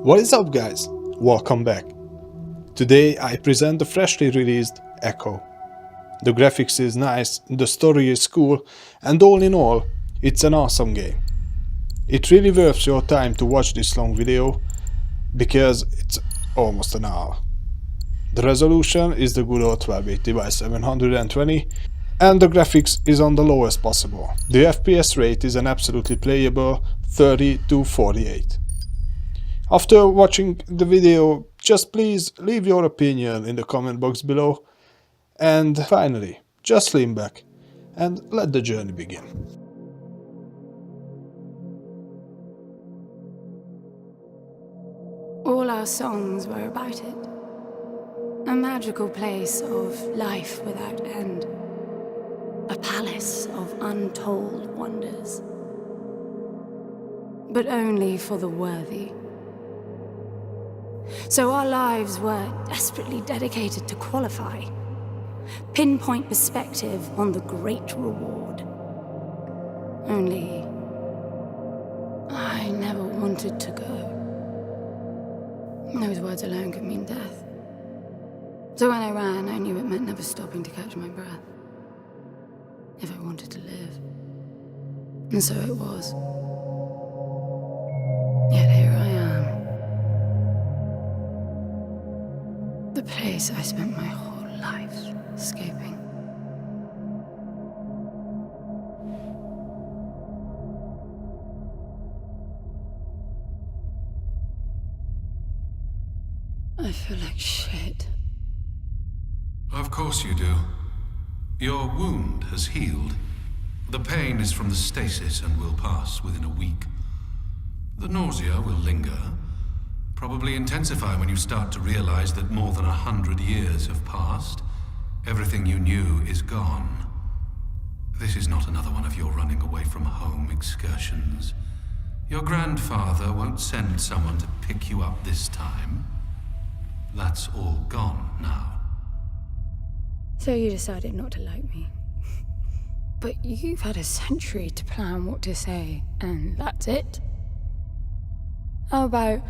What is up guys? Welcome back. Today I present the freshly released Echo. The graphics is nice, the story is cool, and all in all, it's an awesome game. It really worth your time to watch this long video, because it's almost an hour. The resolution is the good old 1280 by 720, and the graphics is on the lowest possible. The FPS rate is an absolutely playable 30 to 48. After watching the video, just please leave your opinion in the comment box below. And finally, just lean back and let the journey begin. All our songs were about it. A magical place of life without end. A palace of untold wonders. But only for the worthy. So our lives were desperately dedicated to qualify. Pinpoint perspective on the great reward. Only I never wanted to go. Those words alone could mean death. So when I ran, I knew it meant never stopping to catch my breath. If I wanted to live. And so it was. Yet here I am. The place I spent my whole life escaping. I feel like shit. Of course you do. Your wound has healed. The pain is from the stasis and will pass within a week. The nausea will linger, probably intensify when you start to realize that more than 100 years have passed. Everything you knew is gone. This is not another one of your running away from home excursions. Your grandfather won't send someone to pick you up this time. That's all gone now. So you decided not to like me. But you've had a century to plan what to say, and that's it? How about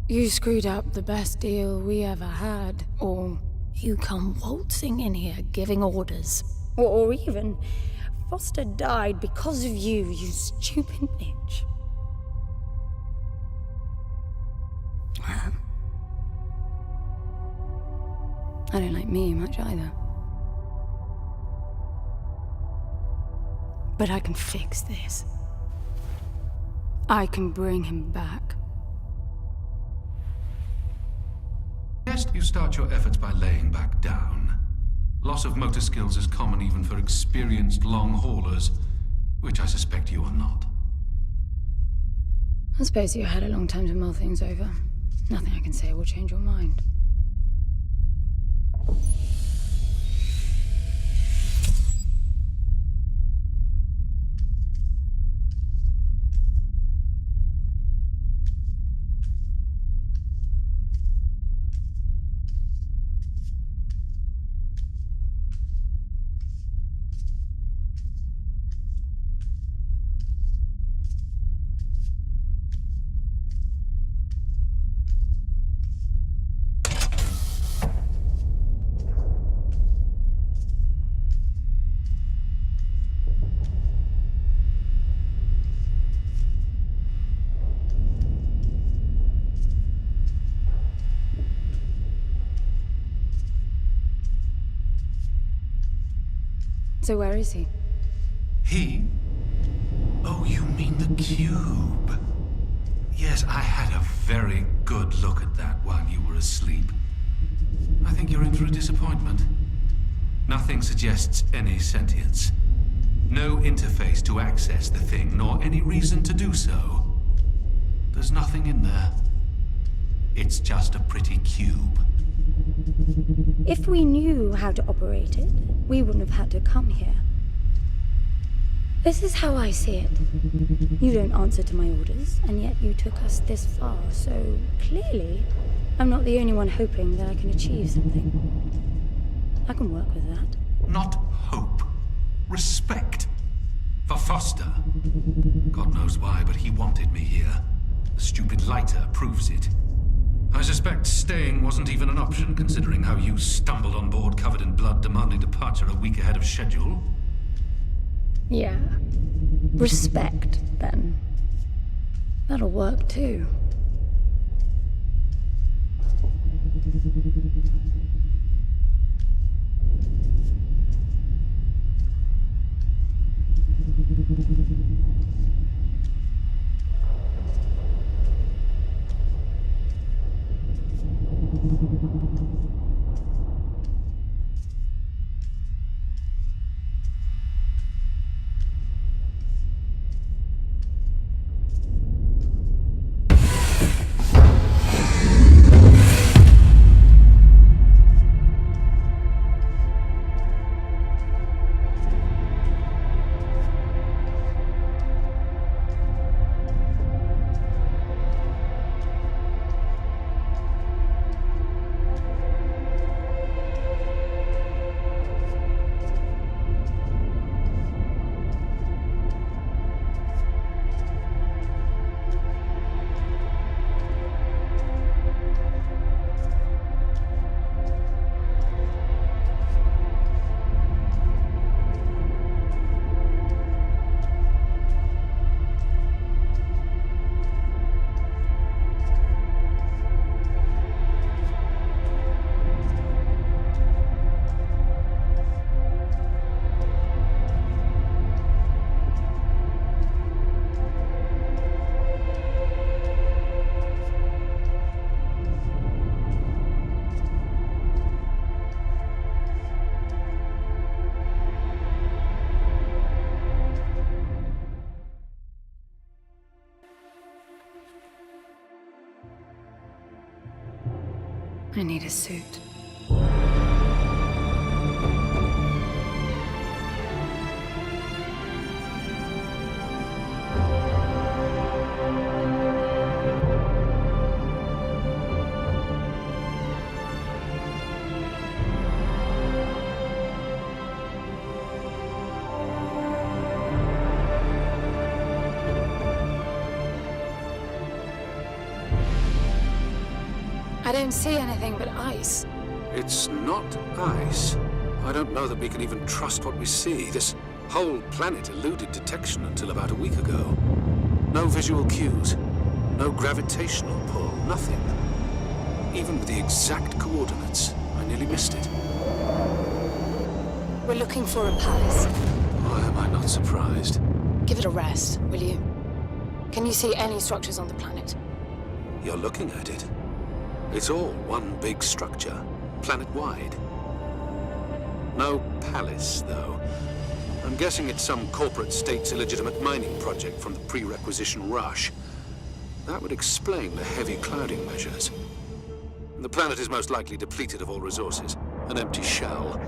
you screwed up the best deal we ever had, or you come waltzing in here giving orders, or even Foster died because of you, you stupid bitch. I don't like me much either. But I can fix this. I can bring him back. Yes, you start your efforts by laying back down. Loss of motor skills is common even for experienced long haulers, which I suspect you are not. I suppose you had a long time to mull things over. Nothing I can say will change your mind. So where is he? He? Oh, you mean the cube. Yes, I had a very good look at that while you were asleep. I think you're in for a disappointment. Nothing suggests any sentience. No interface to access the thing, nor any reason to do so. There's nothing in there. It's just a pretty cube. If we knew how to operate it, we wouldn't have had to come here. This is how I see it. You don't answer to my orders, and yet you took us this far, so clearly I'm not the only one hoping that I can achieve something. I can work with that. Not hope. Respect. For Foster. God knows why, but he wanted me here. stupid lighter proves it. I suspect staying wasn't even an option, considering how you stumbled on board covered in blood, demanding departure a week ahead of schedule. Yeah. Respect, then. That'll work too. I need a suit. I don't see anything but ice. It's not ice. I don't know that we can even trust what we see. This whole planet eluded detection until about a week ago. No visual cues, no gravitational pull, nothing. Even with the exact coordinates, I nearly missed it. We're looking for a palace. Why am I not surprised? Give it a rest, will you? Can you see any structures on the planet? You're looking at it. It's all one big structure, planet-wide. No palace, though. I'm guessing it's some corporate state's illegitimate mining project from the pre-requisition rush. That would explain the heavy clouding measures. The planet is most likely depleted of all resources. An empty shell.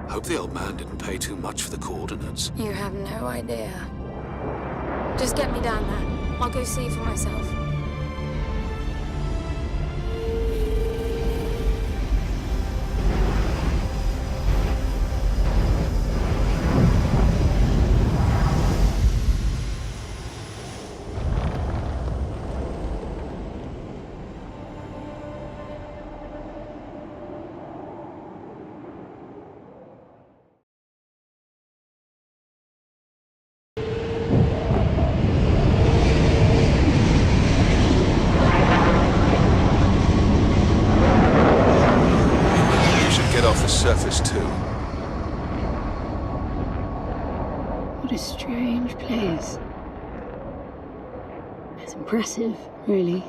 Hope the old man didn't pay too much for the coordinates. You have no idea. Just get me down there. I'll go see for myself. Surface too. What a strange place. It's impressive, really.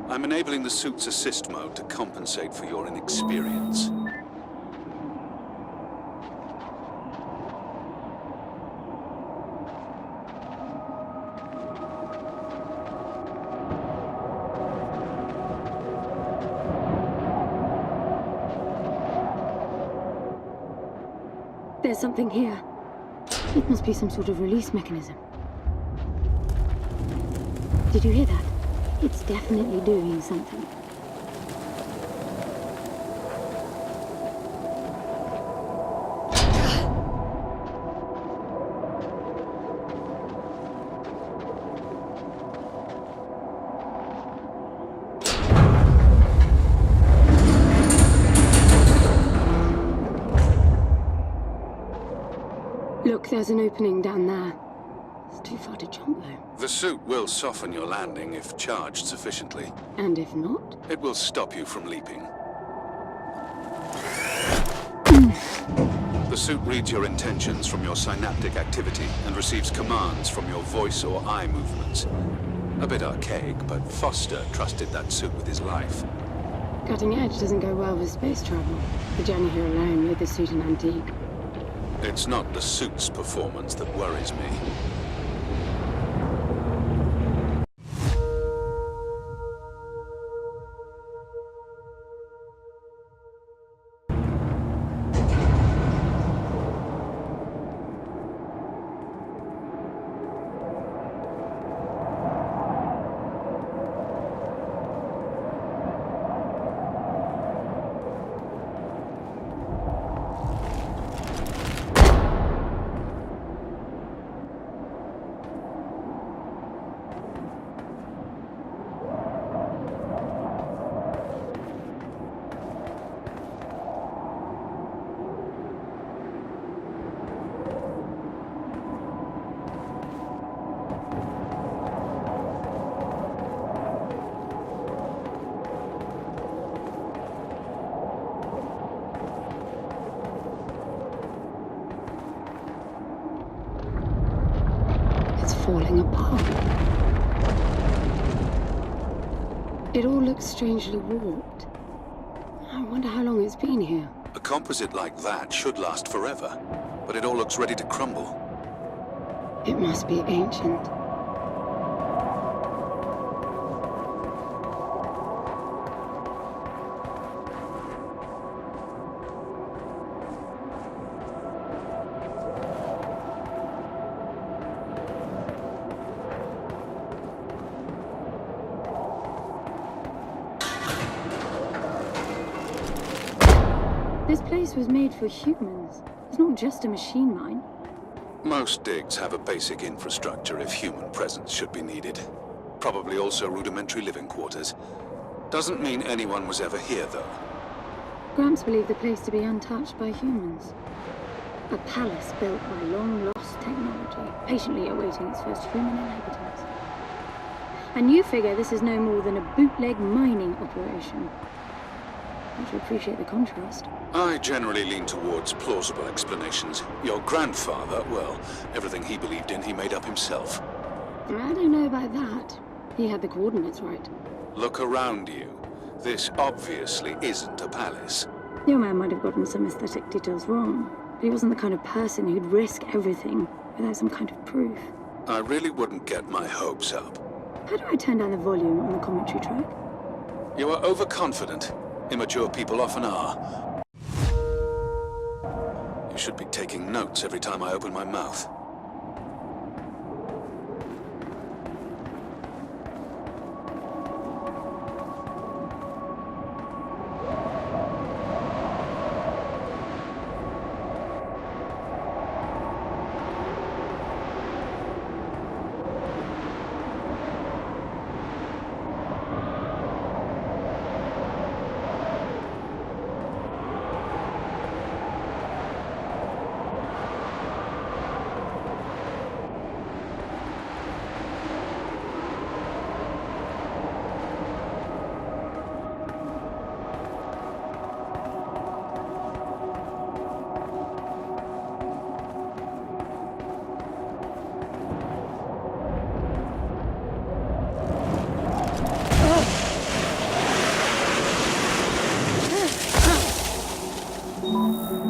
I'm enabling the suit's assist mode to compensate for your inexperience. There's something here. It must be some sort of release mechanism. Did you hear that? It's definitely doing something. Look, there's an opening down there. It's too far to jump, though. The suit will soften your landing if charged sufficiently. And if not? It will stop you from leaping. The suit reads your intentions from your synaptic activity and receives commands from your voice or eye movements. A bit archaic, but Foster trusted that suit with his life. Cutting edge doesn't go well with space travel. The journey here alone made the suit an antique. It's not the suit's performance that worries me. Falling apart. It all looks strangely warped. I wonder how long it's been here. A composite like that should last forever, but it all looks ready to crumble. It must be ancient. This place was made for humans. It's not just a machine mine. Most digs have a basic infrastructure if human presence should be needed. Probably also rudimentary living quarters. Doesn't mean anyone was ever here, though. Gramps believed the place to be untouched by humans. A palace built by long-lost technology, patiently awaiting its first human inhabitants. And you figure this is no more than a bootleg mining operation. Don't you appreciate the contrast? I generally lean towards plausible explanations. Your grandfather, well, everything he believed in, he made up himself. I don't know about that. He had the coordinates right. Look around you. This obviously isn't a palace. Your man might have gotten some aesthetic details wrong, but he wasn't the kind of person who'd risk everything without some kind of proof. I really wouldn't get my hopes up. How do I turn down the volume on the commentary track? You are overconfident. Immature people often are. You should be taking notes every time I open my mouth.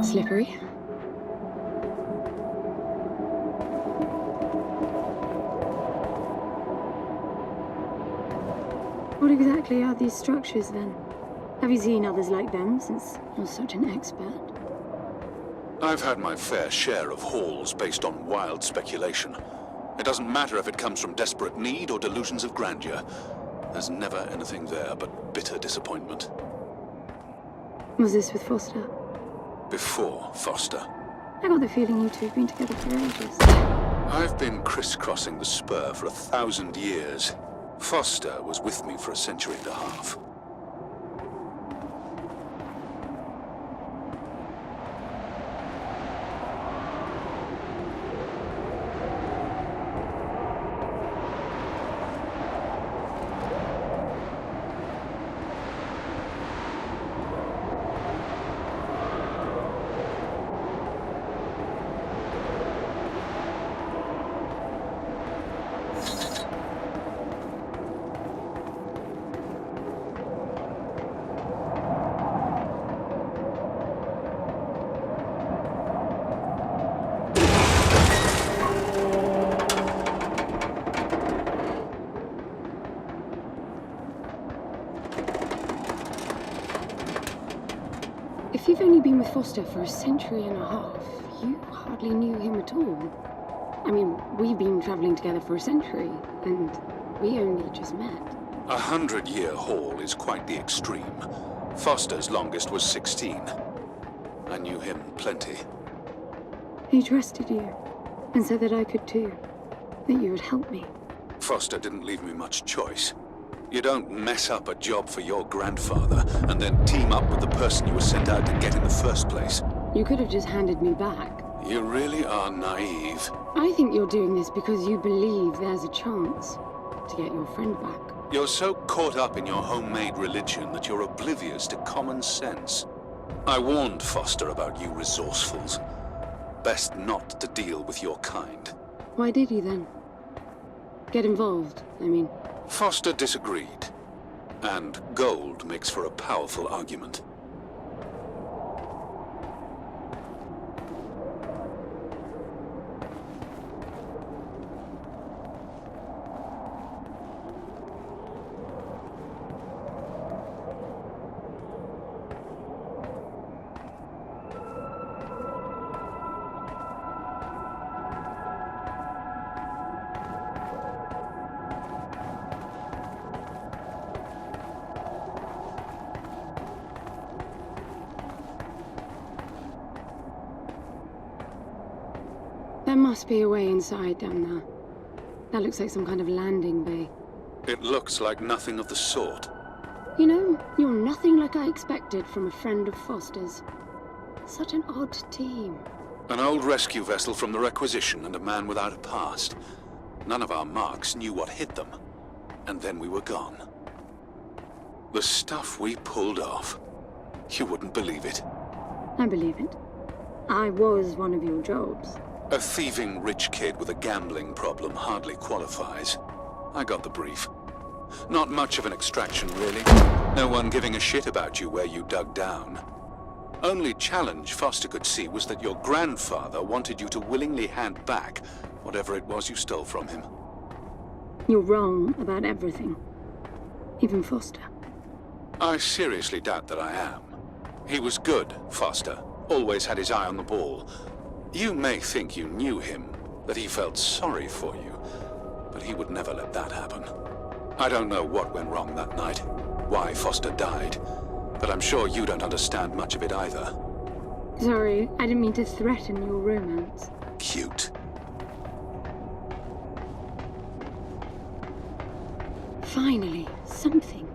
Slippery. What exactly are these structures, then? Have you seen others like them, since you're such an expert? I've had my fair share of hauls based on wild speculation. It doesn't matter if it comes from desperate need or delusions of grandeur. There's never anything there but bitter disappointment. Was this with Foster? Before Foster. I got the feeling you two have been together for ages. I've been crisscrossing the spur for 1,000 years. Foster was with me for a century and a half. you've only been with Foster for a century and a half, you hardly knew him at all. I mean, we've been traveling together for a century, and we only just met. 100-year haul is quite the extreme. Foster's longest was 16. I knew him plenty. He trusted you, and said that I could too, that you would help me. Foster didn't leave me much choice. You don't mess up a job for your grandfather and then team up with the person you were sent out to get in the first place. You could have just handed me back. You really are naive. I think you're doing this because you believe there's a chance to get your friend back. You're so caught up in your homemade religion that you're oblivious to common sense. I warned Foster about you resourcefuls. Best not to deal with your kind. Why did you then? Get involved, I mean. Foster disagreed. And gold makes for a powerful argument. There must be a way inside down there. That looks like some kind of landing bay. It looks like nothing of the sort. You know, you're nothing like I expected from a friend of Foster's. Such an odd team. An old rescue vessel from the Requisition and a man without a past. None of our marks knew what hit them. And then we were gone. The stuff we pulled off. You wouldn't believe it. I believe it. I was one of your jobs. A thieving rich kid with a gambling problem hardly qualifies. I got the brief. Not much of an extraction, really. No one giving a shit about you where you dug down. Only challenge Foster could see was that your grandfather wanted you to willingly hand back whatever it was you stole from him. You're wrong about everything. Even Foster. I seriously doubt that I am. He was good, Foster. Always had his eye on the ball. You may think you knew him, that he felt sorry for you, but he would never let that happen. I don't know what went wrong that night, why Foster died, but I'm sure you don't understand much of it either. Sorry, I didn't mean to threaten your romance. Cute. Finally, something.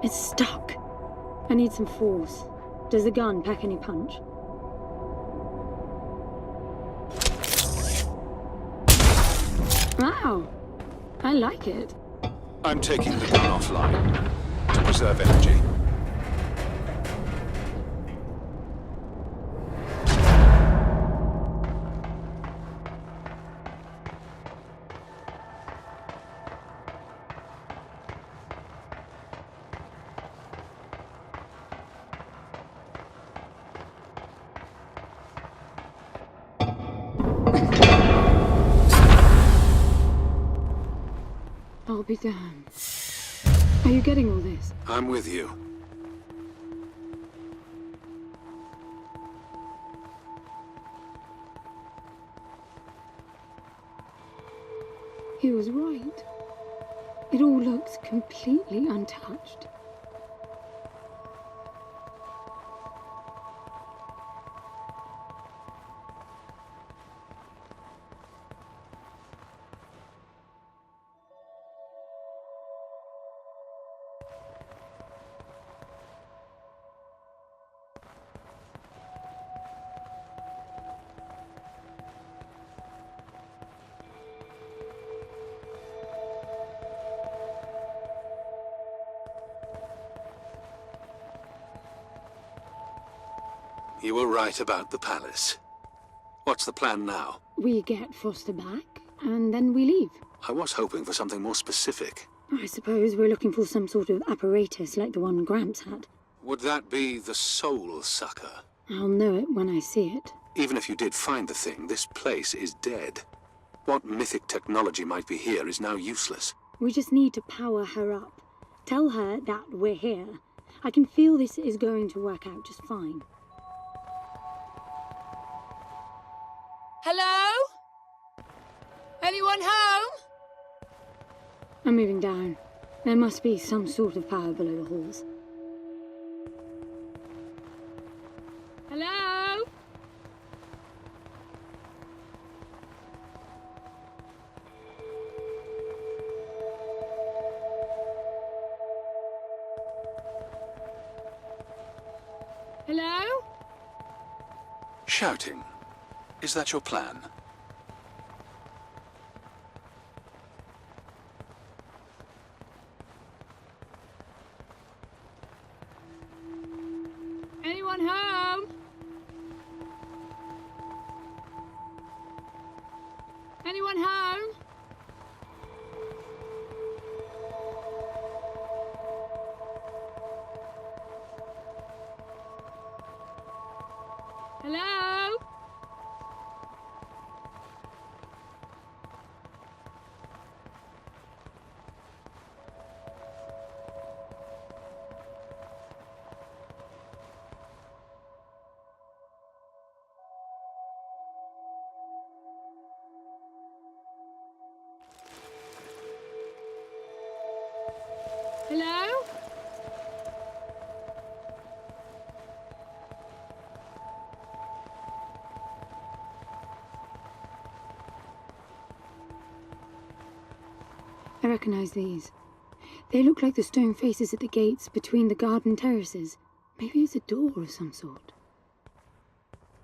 It's stuck. I need some force. Does the gun pack any punch? Wow. I like it. I'm taking the gun offline to preserve energy. I'll be damned. Are you getting all this? I'm with you. He was right. It all looks completely untouched. You were right about the palace. What's the plan now? We get Foster back, and then we leave. I was hoping for something more specific. I suppose we're looking for some sort of apparatus like the one Gramps had. Would that be the Soul Sucker? I'll know it when I see it. Even if you did find the thing, this place is dead. What mythic technology might be here is now useless. We just need to power her up. Tell her that we're here. I can feel this is going to work out just fine. Hello? Anyone home? I'm moving down. There must be some sort of power below the halls. Hello? Hello? Shouting. Is that your plan? Anyone home? Anyone home? Hello? Hello? I recognize these. They look like the stone faces at the gates between the garden terraces. Maybe it's a door of some sort.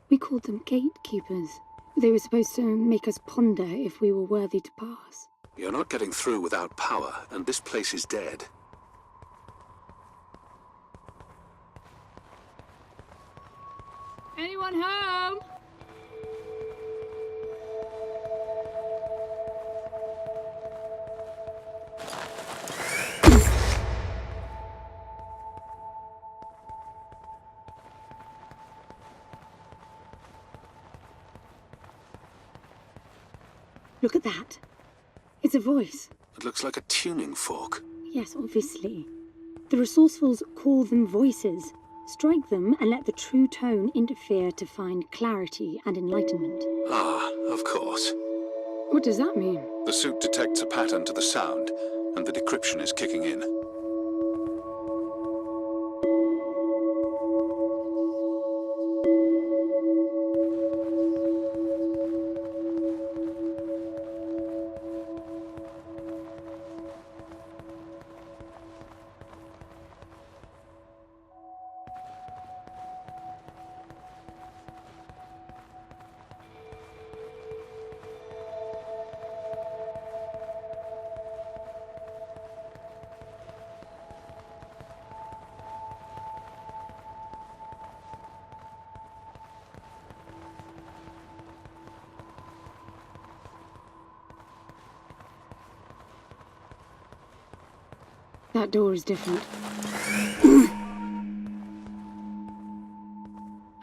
We called them gatekeepers. They were supposed to make us ponder if we were worthy to pass. You're not getting through without power, and this place is dead. Anyone home? Look at that. It's a voice. It looks like a tuning fork. Yes, obviously. The resourcefuls call them voices. Strike them and let the true tone interfere to find clarity and enlightenment. Ah, of course. What does that mean? The suit detects a pattern to the sound, and the decryption is kicking in. That door is different.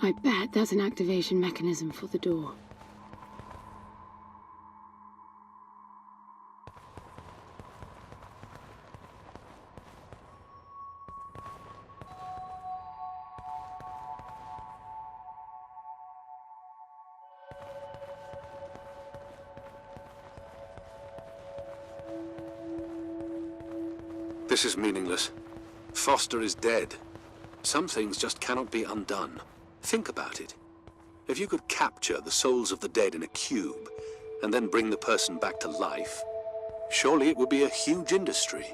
I bet that's an activation mechanism for the door. This is meaningless. Foster is dead. Some things just cannot be undone. Think about it. If you could capture the souls of the dead in a cube, and then bring the person back to life, surely it would be a huge industry.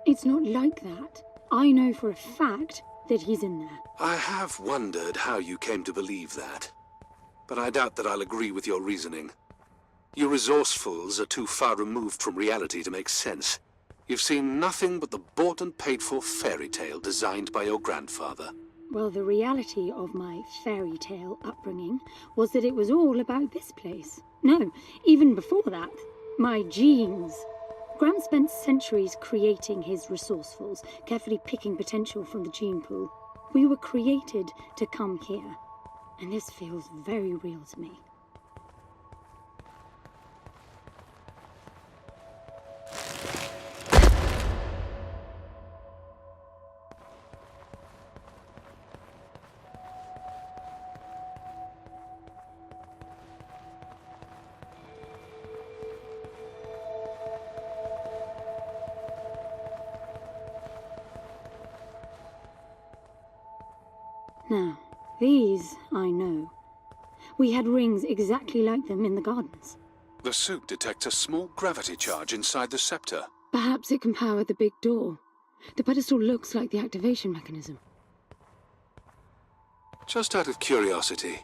It's not like that. I know for a fact that he's in there. I have wondered how you came to believe that, but I doubt that I'll agree with your reasoning. You resourcefuls are too far removed from reality to make sense. You've seen nothing but the bought and paid for fairy tale designed by your grandfather. Well, the reality of my fairy tale upbringing was that it was all about this place. No, even before that, my genes. Grant spent centuries creating his resourcefuls, carefully picking potential from the gene pool. We were created to come here, and this feels very real to me. Now, these I know. We had rings exactly like them in the gardens. The suit detects a small gravity charge inside the scepter. Perhaps it can power the big door. The pedestal looks like the activation mechanism. Just out of curiosity,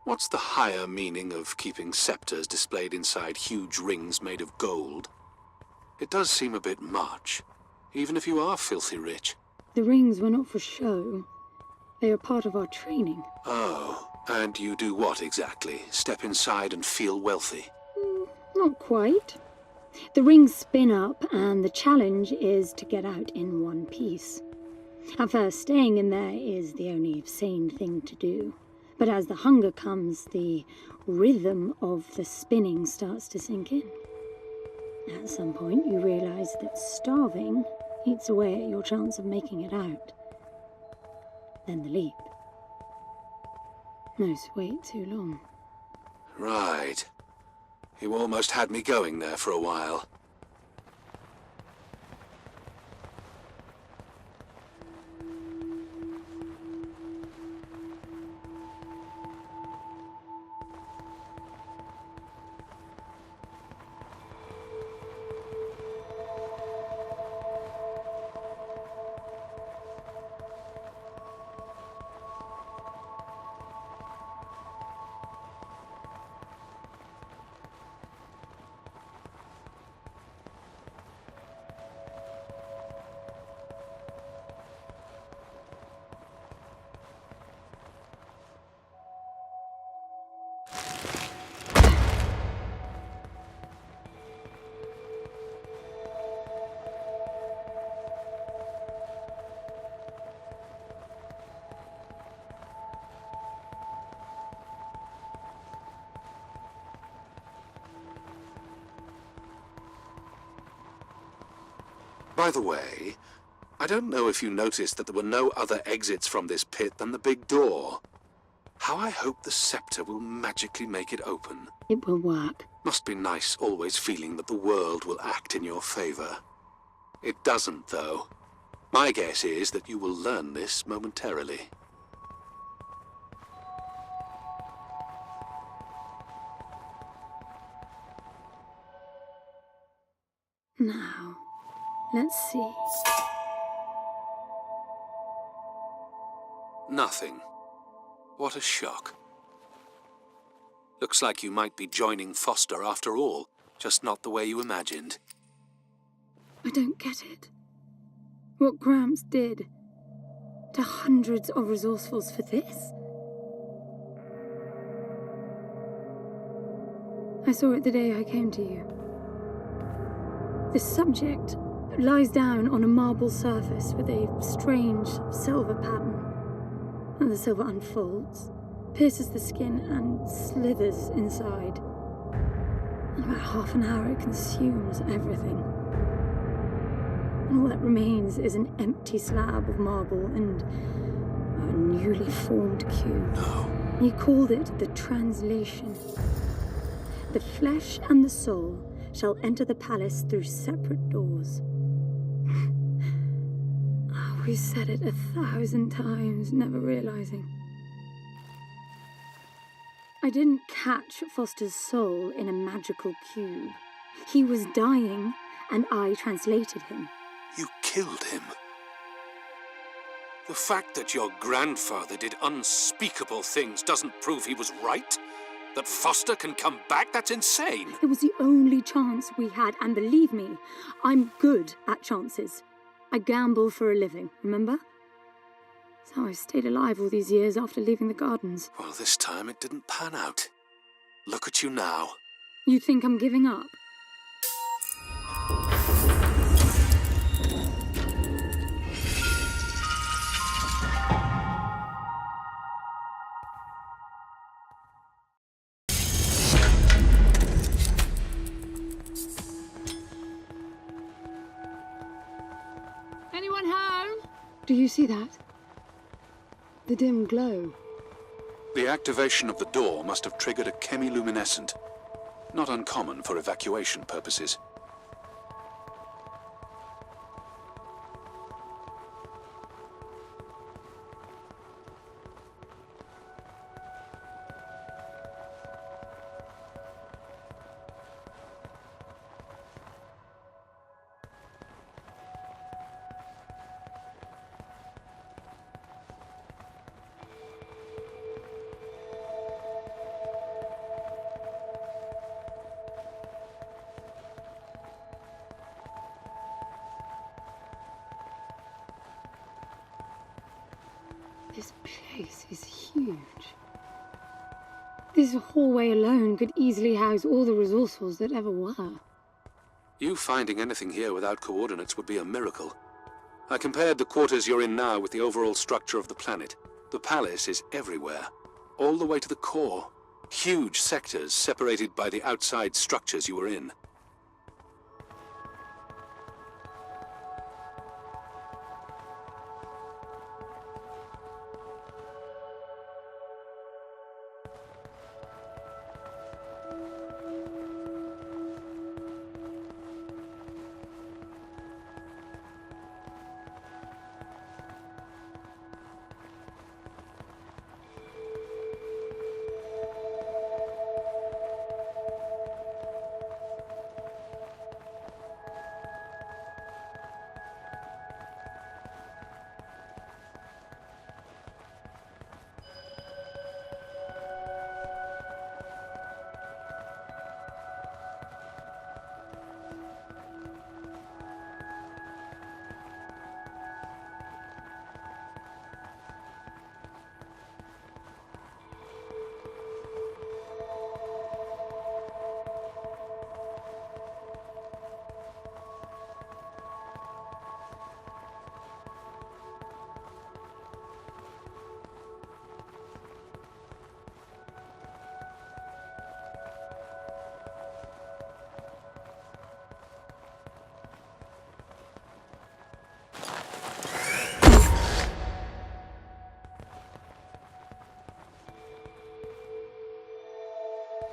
what's the higher meaning of keeping scepters displayed inside huge rings made of gold? It does seem a bit much, even if you are filthy rich. The rings were not for show. They are part of our training. Oh, and you do what exactly? Step inside and feel wealthy? Not quite. The rings spin up, and the challenge is to get out in one piece. At first, staying in there is the only sane thing to do. But as the hunger comes, the rhythm of the spinning starts to sink in. At some point, you realize that starving eats away at your chance of making it out. Then the leap. Most wait too long. Right. You almost had me going there for a while. By the way, I don't know if you noticed that there were no other exits from this pit than the big door. How I hope the scepter will magically make it open. It will work. Must be nice always feeling that the world will act in your favor. It doesn't, though. My guess is that you will learn this momentarily. Now, let's see. Nothing. What a shock. Looks like you might be joining Foster after all, just not the way you imagined. I don't get it. What Gramps did to hundreds of resourcefuls for this? I saw it the day I came to you. The subject lies down on a marble surface with a strange silver pattern. And the silver unfolds, pierces the skin, and slithers inside. In about half an hour, it consumes everything. And all that remains is an empty slab of marble and a newly formed cube. No. He called it the translation. The flesh and the soul shall enter the palace through separate doors. We said it 1,000 times, never realizing. I didn't catch Foster's soul in a magical cube. He was dying, and I translated him. You killed him. The fact that your grandfather did unspeakable things doesn't prove he was right. That Foster can come back, that's insane. It was the only chance we had, and believe me, I'm good at chances. I gamble for a living, remember? That's how I've stayed alive all these years after leaving the gardens. Well, this time it didn't pan out. Look at you now. You think I'm giving up? Anyone home? Do you see that? The dim glow. The activation of the door must have triggered a chemiluminescent. Not uncommon for evacuation purposes. This place is huge. This hallway alone could easily house all the resourcefuls that ever were. You finding anything here without coordinates would be a miracle. I compared the quarters you're in now with the overall structure of the planet. The palace is everywhere, all the way to the core. Huge sectors separated by the outside structures you were in.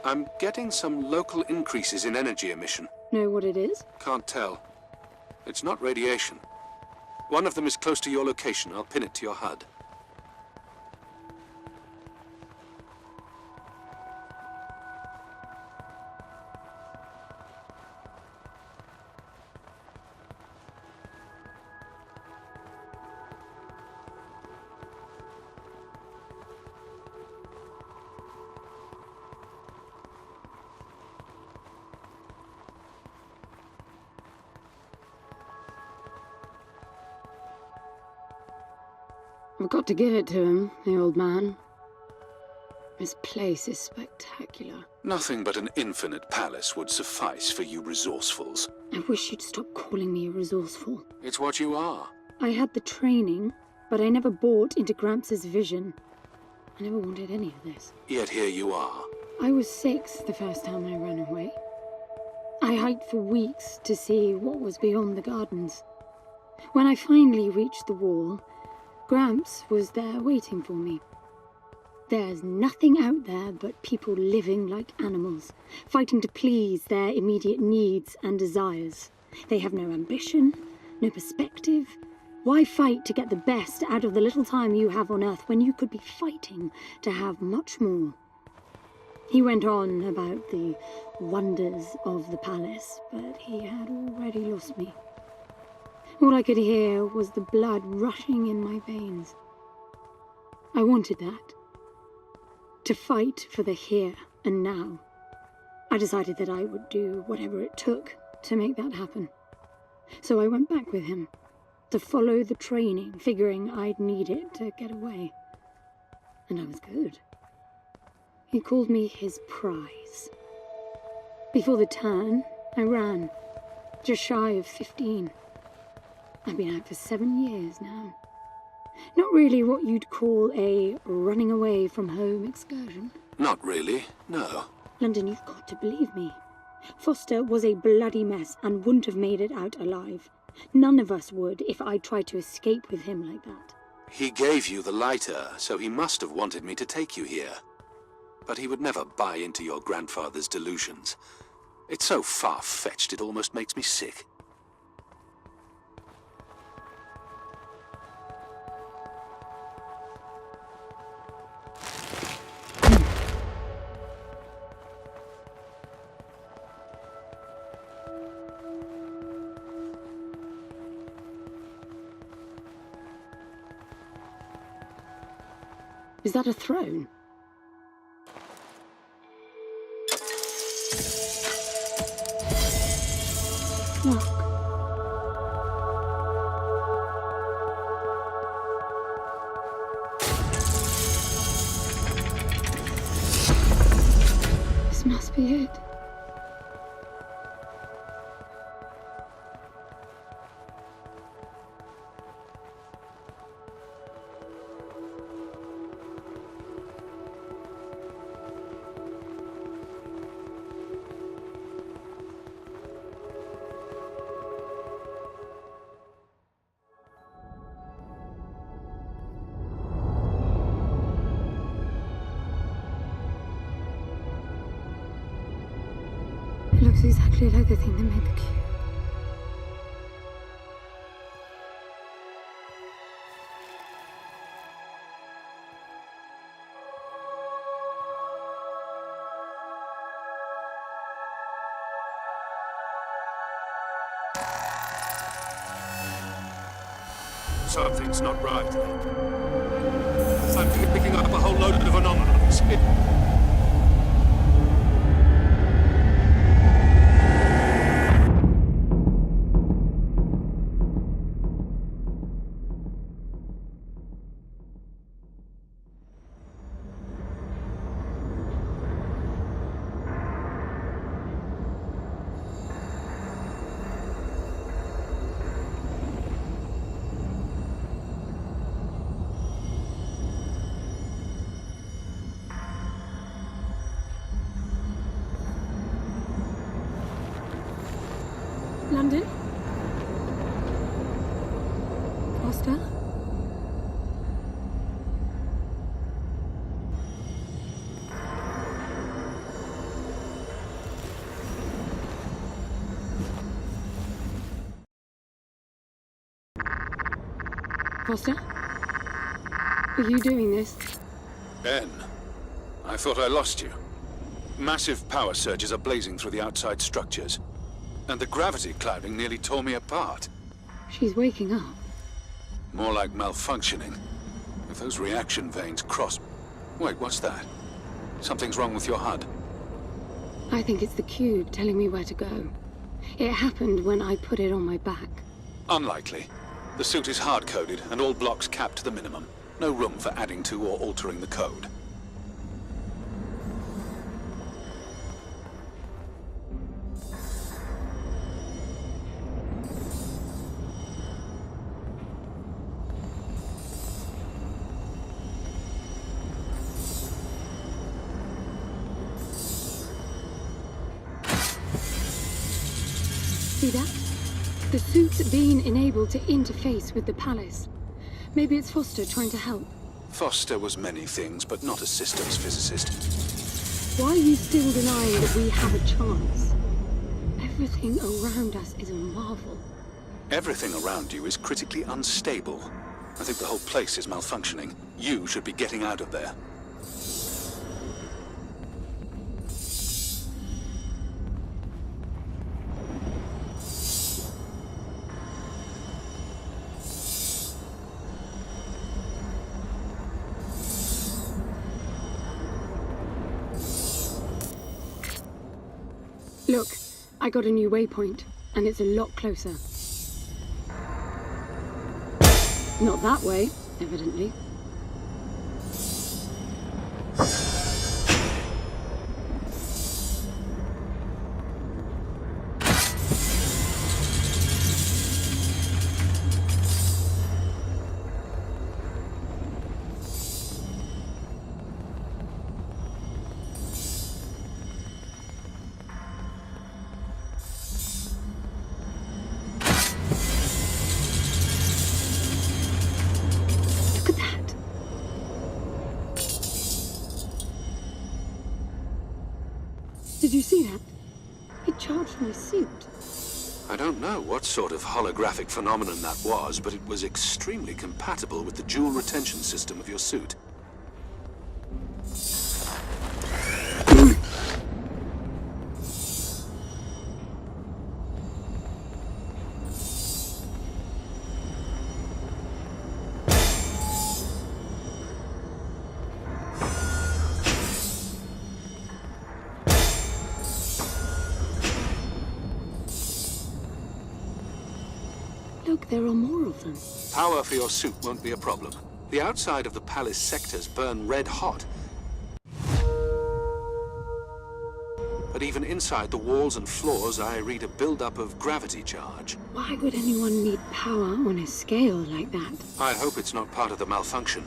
I'm getting some local increases in energy emission. Know what it is? Can't tell. It's not radiation. One of them is close to your location. I'll pin it to your HUD. I've got to give it to him, the old man. This place is spectacular. Nothing but an infinite palace would suffice for you resourcefuls. I wish you'd stop calling me a resourceful. It's what you are. I had the training, but I never bought into Gramps' vision. I never wanted any of this. Yet here you are. I was 6 the first time I ran away. I hiked for weeks to see what was beyond the gardens. When I finally reached the wall, Gramps was there waiting for me. There's nothing out there but people living like animals, fighting to please their immediate needs and desires. They have no ambition, no perspective. Why fight to get the best out of the little time you have on Earth when you could be fighting to have much more? He went on about the wonders of the palace, but he had already lost me. All I could hear was the blood rushing in my veins. I wanted that. To fight for the here and now. I decided that I would do whatever it took to make that happen. So I went back with him, to follow the training, figuring I'd need it to get away. And I was good. He called me his prize. Before the turn, I ran, just shy of 15. I've been out for 7 years now. Not really what you'd call a running away from home excursion. Not really, no. London, you've got to believe me. Foster was a bloody mess and wouldn't have made it out alive. None of us would if I tried to escape with him like that. He gave you the lighter, so he must have wanted me to take you here. But he would never buy into your grandfather's delusions. It's so far-fetched it almost makes me sick. Is that a throne? Look. be it. It looks exactly like the thing that made the cube. Something's not right. I'm picking up a whole load of anomalies. London? Foster? Foster? Are you doing this? Ben, I thought I lost you. Massive power surges are blazing through the outside structures. And the gravity clouding nearly tore me apart. She's waking up. More like malfunctioning. If those reaction veins cross... Wait, what's that? Something's wrong with your HUD. I think it's the cube telling me where to go. It happened when I put it on my back. Unlikely. The suit is hard-coded and all blocks capped to the minimum. No room for adding to or altering the code. See that? The suit's being enabled to interface with the palace. Maybe it's Foster trying to help. Foster was many things, but not a systems physicist. Why are you still denying that we have a chance? Everything around us is a marvel. Everything around you is critically unstable. I think the whole place is malfunctioning. You should be getting out of there. Look, I got a new waypoint, and it's a lot closer. Not that way, evidently. Did you see that? It charged my suit. I don't know what sort of holographic phenomenon that was, but it was extremely compatible with the dual retention system of your suit. Look, there are more of them. Power for your suit won't be a problem. The outside of the palace sectors burn red hot. A But even inside the walls and floors, I read a build-up of gravity charge. Why would anyone need power on a scale like that? I hope it's not part of the malfunction.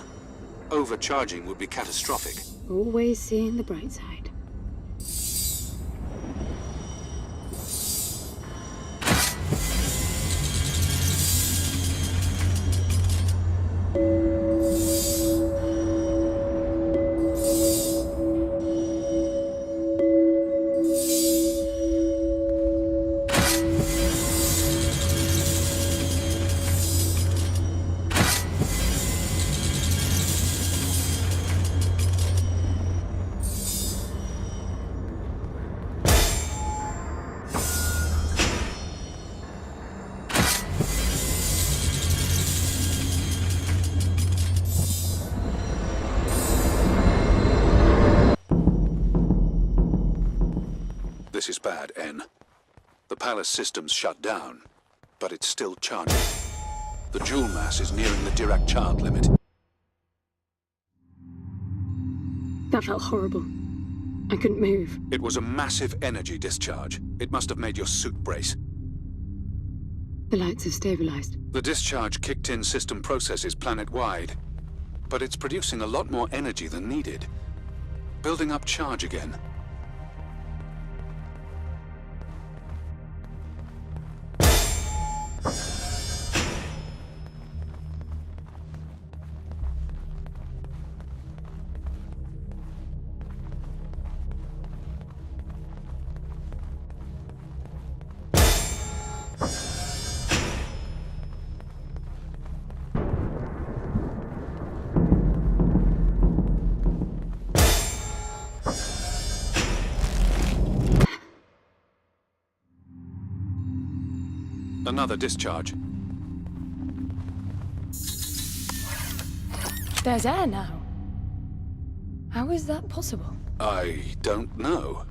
Overcharging would be catastrophic. Always seeing the bright side. This is bad, N. The palace system's shut down, but it's still charging. The joule mass is nearing the Dirac child limit. That felt horrible. I couldn't move. It was a massive energy discharge. It must have made your suit brace. The lights have stabilized. The discharge kicked in system processes planet-wide, but it's producing a lot more energy than needed. Building up charge again. Another discharge. There's air now. How is that possible? I don't know.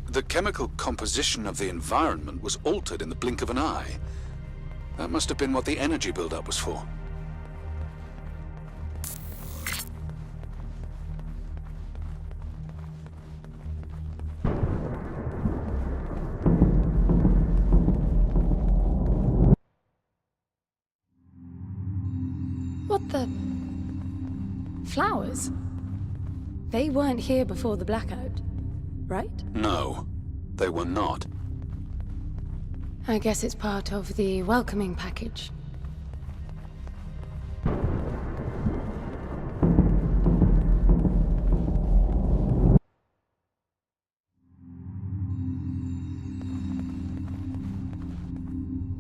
The chemical composition of the environment was altered in the blink of an eye. That must have been what the energy buildup was for. What the... Flowers? They weren't here before the blackout, right? No, they were not. I guess it's part of the welcoming package.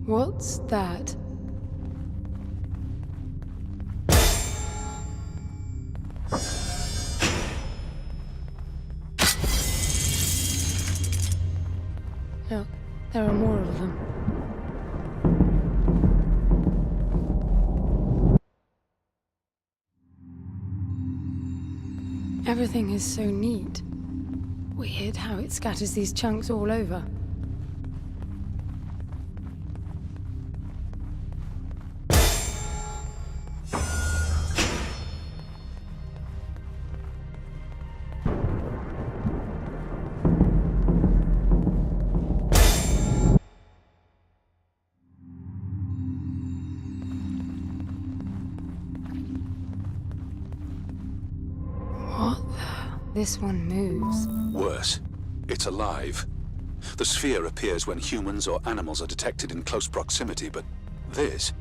What's that? Look, there are more of them. Everything is so neat. Weird how it scatters these chunks all over. This one moves. Worse, it's alive. The sphere appears when humans or animals are detected in close proximity, but this...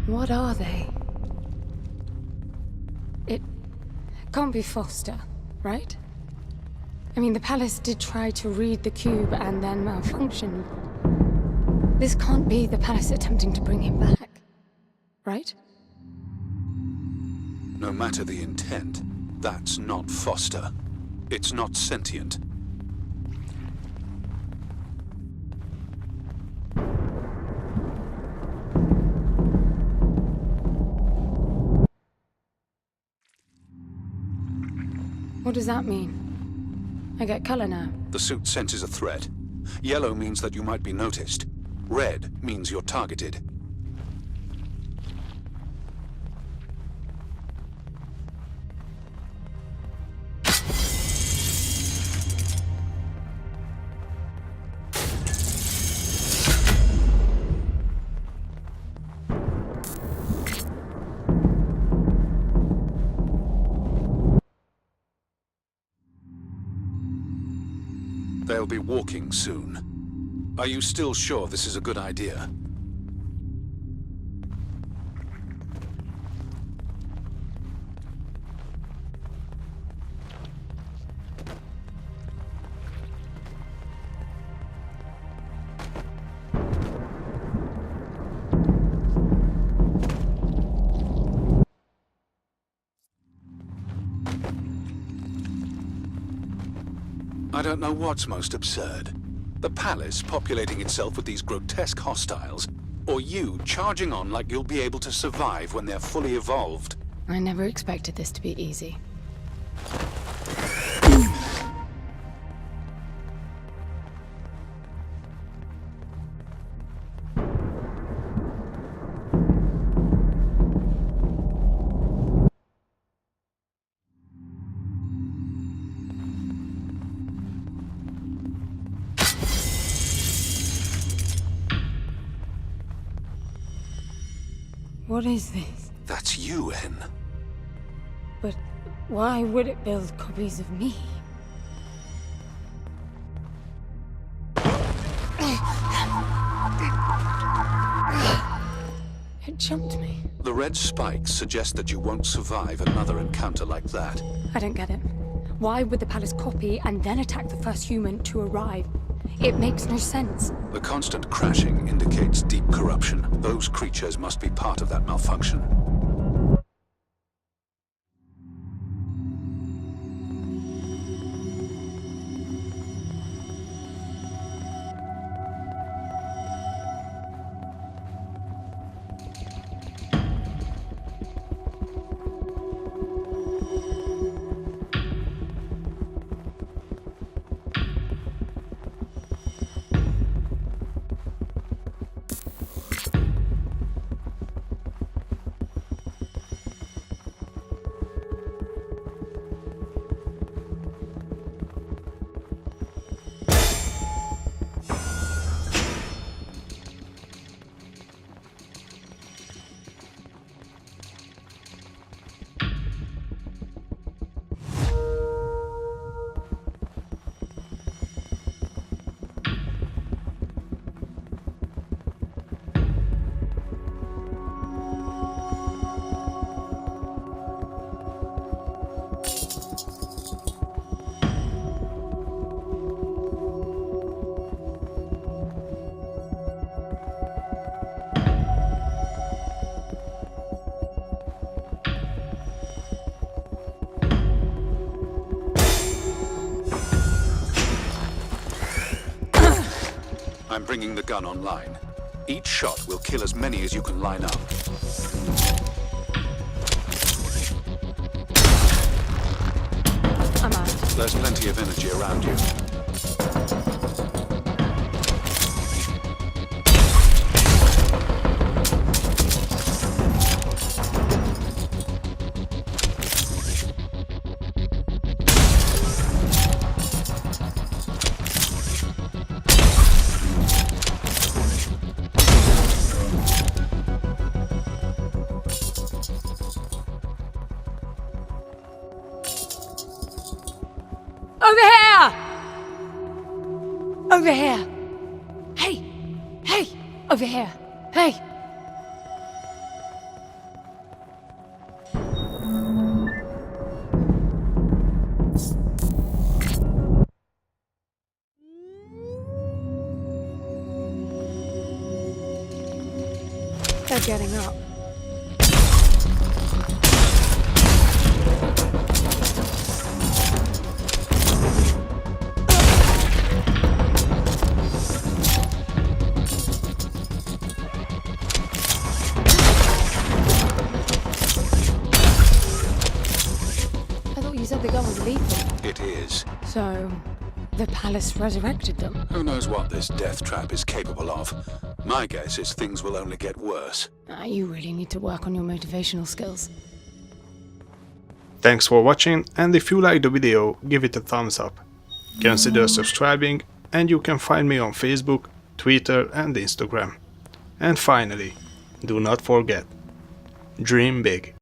What are they? It can't be Foster, right? I mean, the palace did try to read the cube and then malfunctioned. This can't be the palace attempting to bring him back, right? No matter the intent, that's not Foster. It's not sentient. What does that mean? I get color now. The suit senses a threat. Yellow means that you might be noticed. Red means you're targeted. They'll be walking soon. Are you still sure this is a good idea? I don't know what's most absurd. The palace populating itself with these grotesque hostiles, or you charging on like you'll be able to survive when they're fully evolved. I never expected this to be easy. What is this? That's you, N. But why would it build copies of me? It jumped me. The red spikes suggest that you won't survive another encounter like that. I don't get it. Why would the palace copy and then attack the first human to arrive? It makes no sense. The constant crashing indicates deep corruption. Those creatures must be part of that malfunction. I'm bringing the gun online. Each shot will kill as many as you can line up. I'm out. There's plenty of energy around you. Over here! Hey! Hey! Over here! Hey! They're getting up. You said the gun was people. It is. So, the palace resurrected them. Who knows what this death trap is capable of? My guess is things will only get worse. You really need to work on your motivational skills. Thanks for watching, and if you liked the video, give it a thumbs up. Consider subscribing, and you can find me on Facebook, Twitter and Instagram. And finally, do not forget, dream big.